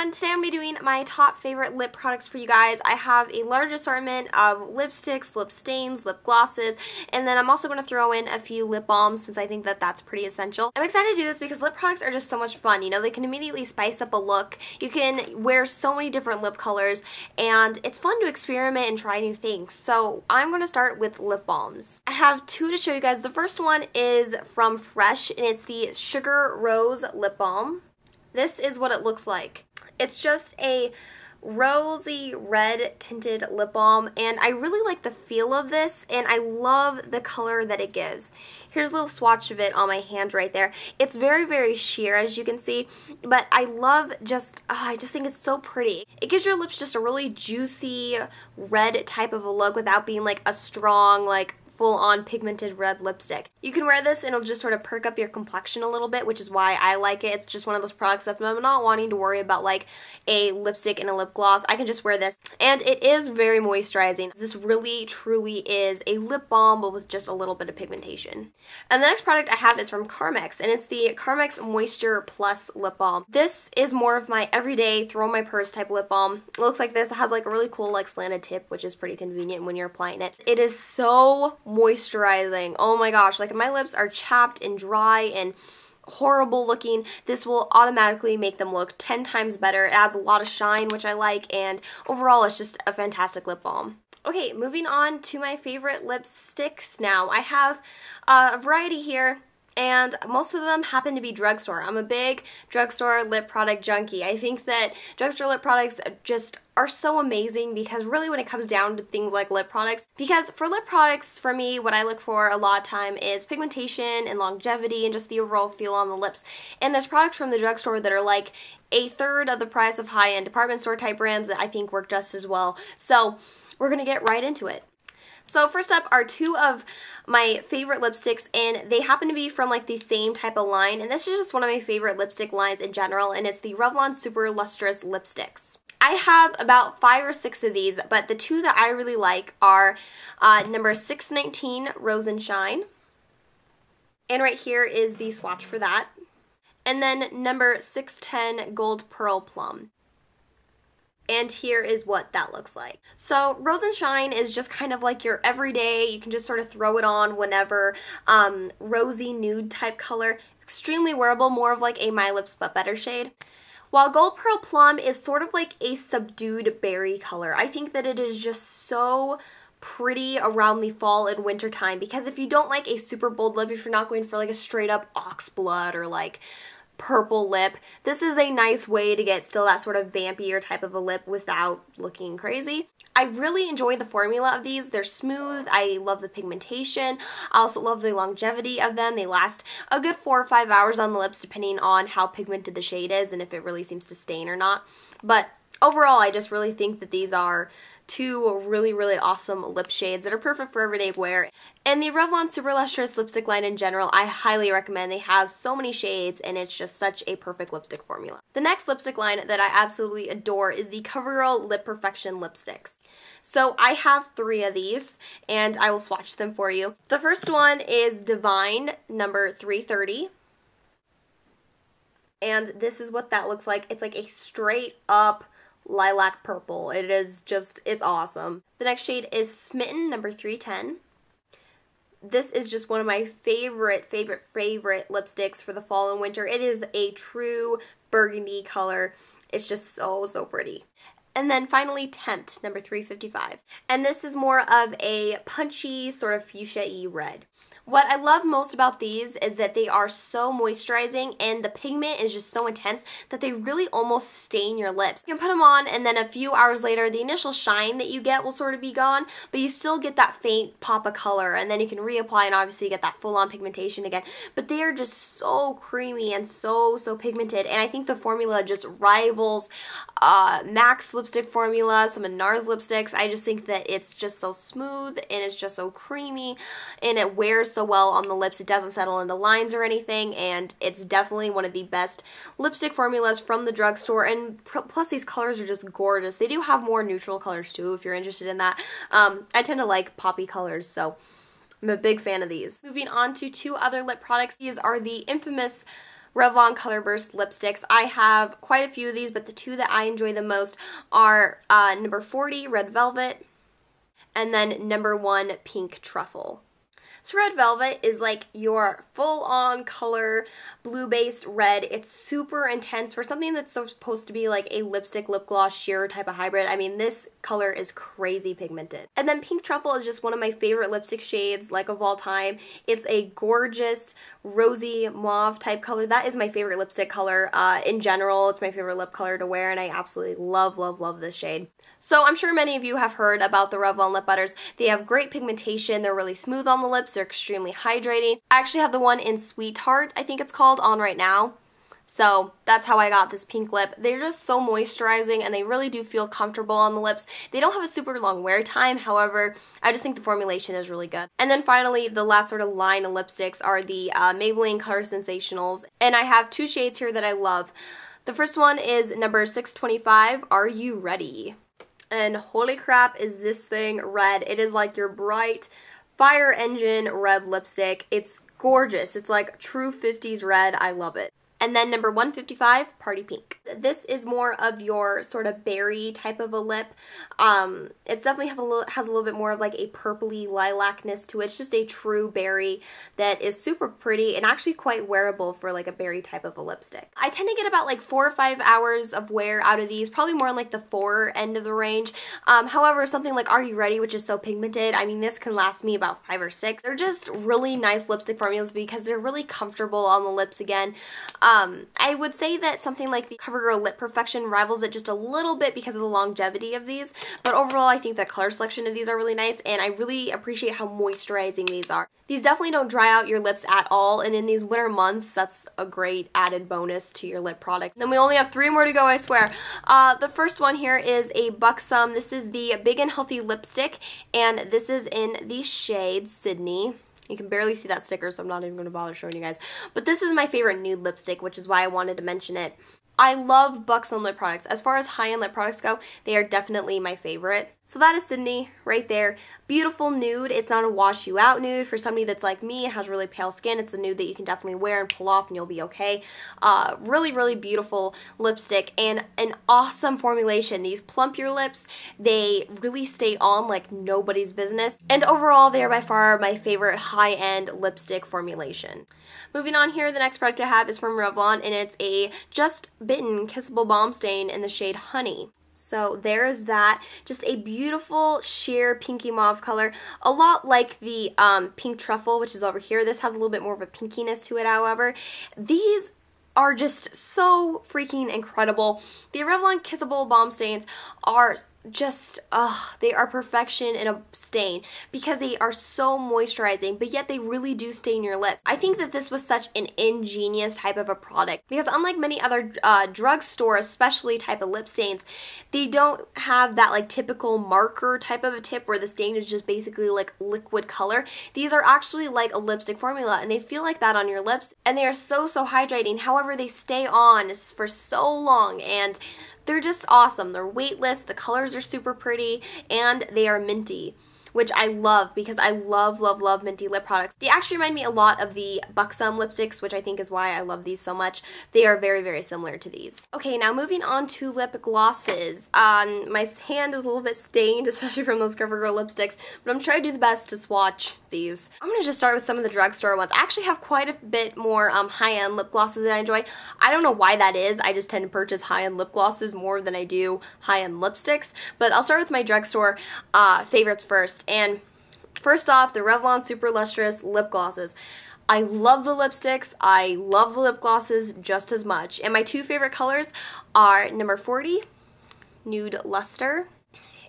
everyone, today I'm going to be doing my top favorite lip products for you guys. I have a large assortment of lipsticks, lip stains, lip glosses, and then I'm also going to throw in a few lip balms since I think that that's pretty essential. I'm excited to do this because lip products are just so much fun. You know, they can immediately spice up a look. You can wear so many different lip colors, and it's fun to experiment and try new things. So I'm going to start with lip balms. I have two to show you guys. The first one is from Fresh, and it's the Sugar Rose Lip Balm. This is what it looks like. It's just a rosy red tinted lip balm, and I really like the feel of this, and I love the color that it gives. Here's a little swatch of it on my hand right there. It's very, very sheer, as you can see, but I love I just think it's so pretty. It gives your lips just a really juicy red type of a look without being like a strong, like full-on pigmented red lipstick. You can wear this and it'll just sort of perk up your complexion a little bit, which is why I like it. It's just one of those products that if I'm not wanting to worry about like a lipstick and a lip gloss, I can just wear this. And it is very moisturizing. This really, truly is a lip balm, but with just a little bit of pigmentation. And the next product I have is from Carmex, and it's the Carmex Moisture Plus Lip Balm. This is more of my everyday, throw in my purse type lip balm. It looks like this. It has like a really cool like slanted tip, which is pretty convenient when you're applying it. It is so moisturizing. Oh my gosh, like if my lips are chapped and dry and horrible looking, this will automatically make them look 10 times better. It adds a lot of shine, which I like, and overall it's just a fantastic lip balm. Okay, moving on to my favorite lipsticks now. I have a variety here, and most of them happen to be drugstore. I'm a big drugstore lip product junkie. I think that drugstore lip products just are so amazing because really when it comes down to things like lip products, because for lip products, for me, what I look for a lot of time is pigmentation and longevity and just the overall feel on the lips. And there's products from the drugstore that are like a third of the price of high-end department store type brands that I think work just as well. So we're gonna get right into it. So first up are two of my favorite lipsticks, and they happen to be from like the same type of line, and this is just one of my favorite lipstick lines in general, and it's the Revlon Super Lusterous lipsticks. I have about 5 or 6 of these, but the two that I really like are number 619 Rose and Shine, and right here is the swatch for that, and then number 610 Gold Pearl Plum. And here is what that looks like. So Rose and Shine is just kind of like your everyday, you can just sort of throw it on whenever, rosy nude type color. Extremely wearable, more of like a My Lips But Better shade. While Gold Pearl Plum is sort of like a subdued berry color. I think that it is just so pretty around the fall and winter time, because if you don't like a super bold lip, if you're not going for like a straight up oxblood or like purple lip, this is a nice way to get still that sort of vampier type of a lip without looking crazy. I really enjoy the formula of these. They're smooth. I love the pigmentation. I also love the longevity of them. They last a good 4 or 5 hours on the lips depending on how pigmented the shade is and if it really seems to stain or not. But overall, I just really think that these are two really, really awesome lip shades that are perfect for everyday wear. And the Revlon Super Lustrous lipstick line in general, I highly recommend. They have so many shades, and it's just such a perfect lipstick formula. The next lipstick line that I absolutely adore is the CoverGirl Lip Perfection lipsticks. So I have 3 of these, and I will swatch them for you. The first one is Divine number 330. And this is what that looks like. It's like a straight up lilac purple. It is just, it's awesome. The next shade is Smitten number 310. This is just one of my favorite lipsticks for the fall and winter. It is a true burgundy color. It's just so, so pretty. And then finally Tempt number 355. And this is more of a punchy sort of fuchsia-y red. What I love most about these is that they are so moisturizing, and the pigment is just so intense that they really almost stain your lips. You can put them on, and then a few hours later the initial shine that you get will sort of be gone, but you still get that faint pop of color, and then you can reapply and obviously get that full-on pigmentation again. But they are just so creamy and so pigmented, and I think the formula just rivals MAC's lipstick formula, some of NARS lipsticks. I just think that it's just so smooth, and it's just so creamy, and it wears so well on the lips. It doesn't settle into lines or anything, and it's definitely one of the best lipstick formulas from the drugstore, and plus these colors are just gorgeous. They do have more neutral colors too if you're interested in that. I tend to like poppy colors, so I'm a big fan of these. Moving on to 2 other lip products. These are the infamous Revlon Color Burst lipsticks. I have quite a few of these, but the two that I enjoy the most are number 40, Red Velvet, and then number 1, Pink Truffle. So Red Velvet is like your full-on color, blue-based red. It's super intense for something that's supposed to be like a lipstick, lip gloss, sheer type of hybrid. I mean, this color is crazy pigmented. And then Pink Truffle is just one of my favorite lipstick shades, like, of all time. It's a gorgeous, rosy mauve type color. That is my favorite lipstick color in general. It's my favorite lip color to wear, and I absolutely love, love, love this shade. So I'm sure many of you have heard about the Revlon Lip Butters. They have great pigmentation. They're really smooth on the lips. They're extremely hydrating. I actually have the one in Sweetheart, I think it's called, on right now. So that's how I got this pink lip. They're just so moisturizing, and they really do feel comfortable on the lips. They don't have a super long wear time, however, I just think the formulation is really good. And then finally, the last sort of line of lipsticks are the Maybelline ColorSensationals, and I have 2 shades here that I love. The first one is number 625, Are You Ready? And holy crap, is this thing red. It is like your bright fire engine red lipstick. It's gorgeous. It's like true 50s red. I love it. And then number 155, Party Pink. This is more of your sort of berry type of a lip. It's definitely has a little bit more of like a purpley lilacness to it. It's just a true berry that is super pretty and actually quite wearable for like a berry type of a lipstick. I tend to get about like 4 or 5 hours of wear out of these, probably more on like the 4 end of the range. However, something like Are You Ready, which is so pigmented, I mean, this can last me about 5 or 6. They're just really nice lipstick formulas because they're really comfortable on the lips again. I would say that something like the CoverGirl Lip Perfection rivals it just a little bit because of the longevity of these, but overall I think the color selection of these are really nice, and I really appreciate how moisturizing these are. These definitely don't dry out your lips at all, and in these winter months, that's a great added bonus to your lip product. Then we only have 3 more to go, I swear. The first one here is a Buxom. This is the Big and Healthy lipstick, and this is in the shade Sydney. You can barely see that sticker, so I'm not even going to bother showing you guys. But this is my favorite nude lipstick, which is why I wanted to mention it. I love Buxom lip products. As far as high-end lip products go, they are definitely my favorite. So that is Sydney right there. Beautiful nude. It's not a wash you out nude. For somebody that's like me and has really pale skin, it's a nude that you can definitely wear and pull off and you'll be okay. Really, really beautiful lipstick and an awesome formulation. These plump your lips. They really stay on like nobody's business. And overall, they are by far my favorite high-end lipstick formulation. Moving on here, the next product I have is from Revlon, and it's a Just Bitten Kissable Balm Stain in the shade Honey. So there is that. Just a beautiful sheer pinky mauve color. A lot like the Pink Truffle, which is over here. This has a little bit more of a pinkiness to it, however. These are just so freaking incredible. The Revlon Kissable Balm Stains are just, they are perfection in a stain because they are so moisturizing, but yet they really do stain your lips. I think that this was such an ingenious type of a product because unlike many other drugstore, especially type of lip stains, they don't have that like typical marker type of a tip where the stain is just basically like liquid color. These are actually like a lipstick formula and they feel like that on your lips, and they are so hydrating. However, they stay on for so long and they're just awesome. They're weightless, the colors are super pretty, and they are minty, which I love because I love, love, love minty lip products. They actually remind me a lot of the Buxom lipsticks, which I think is why I love these so much. They are very, very similar to these. Okay, now moving on to lip glosses. My hand is a little bit stained, especially from those CoverGirl lipsticks, but I'm trying to do the best to swatch these. I'm going to just start with some of the drugstore ones. I actually have quite a bit more high-end lip glosses that I enjoy. I don't know why that is. I just tend to purchase high-end lip glosses more than I do high-end lipsticks, but I'll start with my drugstore favorites first. And first off, the Revlon Super Lusterous Lip Glosses. I love the lipsticks, I love the lip glosses just as much. And my 2 favorite colors are number 40, Nude Luster,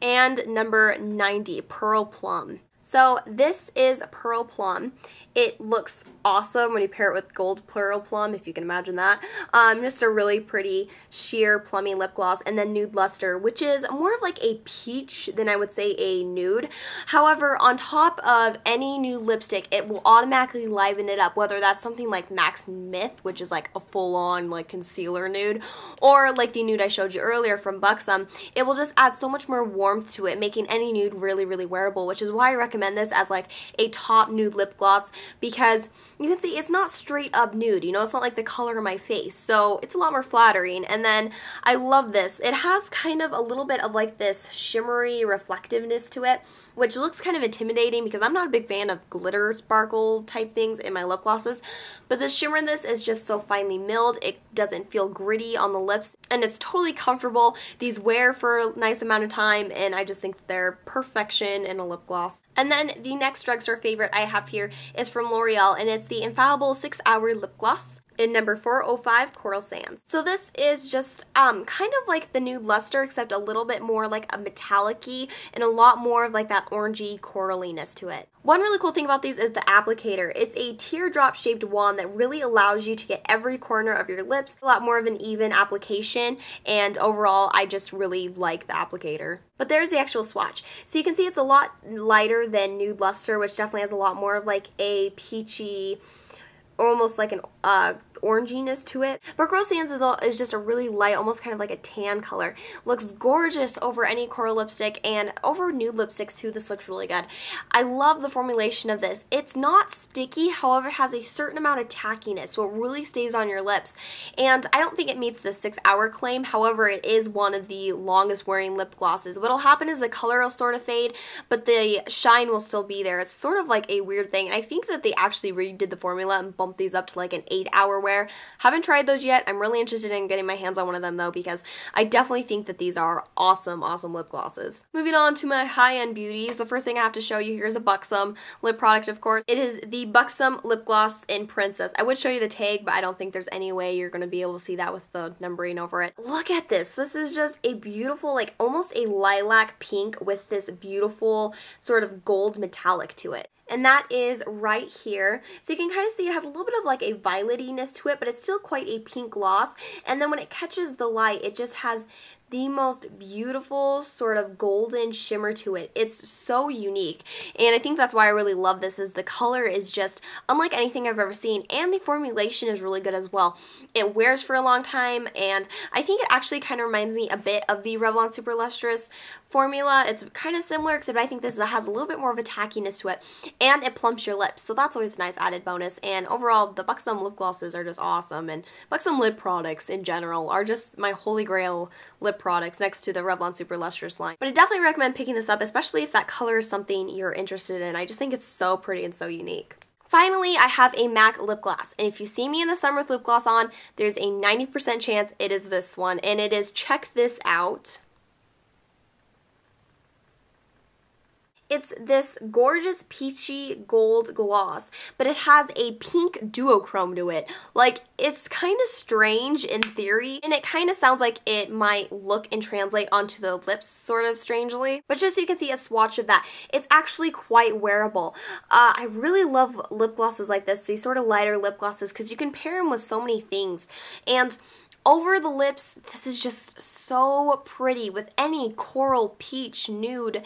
and number 90, Pearl Plum. So this is Pearl Plum. It looks awesome when you pair it with gold Pearl Plum, if you can imagine that. Just a really pretty sheer plummy lip gloss. And then Nude Luster, which is more of like a peach than I would say a nude. However, on top of any nude lipstick, it will automatically liven it up, whether that's something like Max Myth, which is like a full-on like concealer nude, or like the nude I showed you earlier from Buxom. It will just add so much more warmth to it, making any nude really, really wearable, which is why I recommend recommend this as like a top nude lip gloss because you can see it's not straight up nude, you know, it's not like the color of my face, so it's a lot more flattering. And then I love this. It has kind of a little bit of like this shimmery reflectiveness to it, which looks kind of intimidating because I'm not a big fan of glitter sparkle type things in my lip glosses, but the shimmer in this is just so finely milled. It doesn't feel gritty on the lips, and it's totally comfortable. These wear for a nice amount of time, and I just think they're perfection in a lip gloss. And then the next drugstore favorite I have here is from L'Oreal, and it's the Infallible 6-Hour Lip Gloss in number 405 Coral Sands. So this is just kind of like the nude luster, except a little bit more like a metallic-y and a lot more of like that orangey coraliness to it. One really cool thing about these is the applicator. It's a teardrop shaped wand that really allows you to get every corner of your lips, a lot more of an even application, and overall I just really like the applicator. But there's the actual swatch. So you can see it's a lot lighter than Nude Luster, which definitely has a lot more of like a peachy, almost like an oranginess to it. But Coral Sands is just a really light, almost kind of like a tan color. Looks gorgeous over any coral lipstick and over nude lipsticks too. This looks really good. I love the formulation of this. It's not sticky, however it has a certain amount of tackiness, so it really stays on your lips. And I don't think it meets the 6-hour claim, however it is one of the longest wearing lip glosses. What'll happen is the color will sort of fade, but the shine will still be there. It's sort of like a weird thing, and I think that they actually redid the formula and bumped these up to like an 8-hour wear. Haven't tried those yet. I'm really interested in getting my hands on one of them though, because I definitely think that these are awesome, awesome lip glosses. Moving on to my high-end beauties, the first thing I have to show you here is a Buxom lip product, of course. It is the Buxom Lip Gloss in Princess. I would show you the tag, but I don't think there's any way you're going to be able to see that with the numbering over it. Look at this. This is just a beautiful, like almost a lilac pink with this beautiful sort of gold metallic to it. And that is right here. So you can kind of see it has a little bit of like a violetiness to it, but it's still quite a pink gloss. And then when it catches the light, it just has the most beautiful sort of golden shimmer to it. It's so unique, and I think that's why I really love this, is the color is just unlike anything I've ever seen, and the formulation is really good as well. It wears for a long time, and I think it actually kind of reminds me a bit of the Revlon Super Lusterous formula. It's kind of similar, except I think this has a little bit more of a tackiness to it, and it plumps your lips, so that's always a nice added bonus. And overall, the Buxom lip glosses are just awesome, and Buxom lip products in general are just my holy grail lip products next to the Revlon Super Lustrous line. But I definitely recommend picking this up, especially if that color is something you're interested in. I just think it's so pretty and so unique. Finally, I have a MAC lip gloss, and if you see me in the summer with lip gloss on, there's a 90% chance it is this one, and it is Check This Out. It's this gorgeous peachy gold gloss, but it has a pink duochrome to it. Like, it's kind of strange in theory, and it kind of sounds like it might look and translate onto the lips sort of strangely. But just so you can see a swatch of that, it's actually quite wearable. I really love lip glosses like this, these sort of lighter lip glosses, because you can pair them with so many things. And over the lips, this is just so pretty with any coral, peach, nude,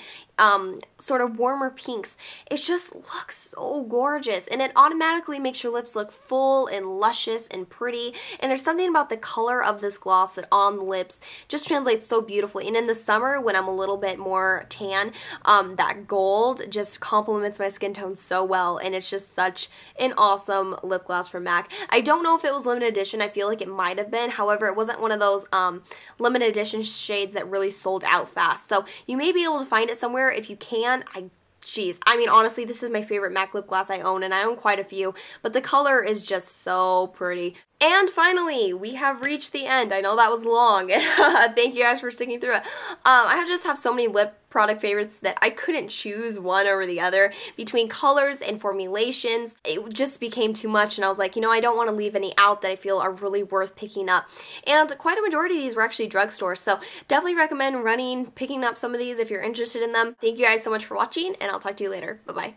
sort of warmer pinks. It just looks so gorgeous, and it automatically makes your lips look full and luscious and pretty. And there's something about the color of this gloss that on the lips just translates so beautifully. And in the summer, when I'm a little bit more tan, that gold just complements my skin tone so well, and it's just such an awesome lip gloss from MAC. I don't know if it was limited edition. I feel like it might have been. However, it wasn't one of those limited edition shades that really sold out fast. So you may be able to find it somewhere. If you can, I mean, honestly, this is my favorite MAC lip gloss I own, and I own quite a few, but the color is just so pretty. And finally, we have reached the end. I know that was long. Thank you guys for sticking through it. I just have so many lip product favorites that I couldn't choose one over the other. Between colors and formulations, it just became too much, and I was like, you know, I don't want to leave any out that I feel are really worth picking up. And quite a majority of these were actually drugstores, so definitely recommend picking up some of these if you're interested in them. Thank you guys so much for watching, and I'll talk to you later. Bye-bye.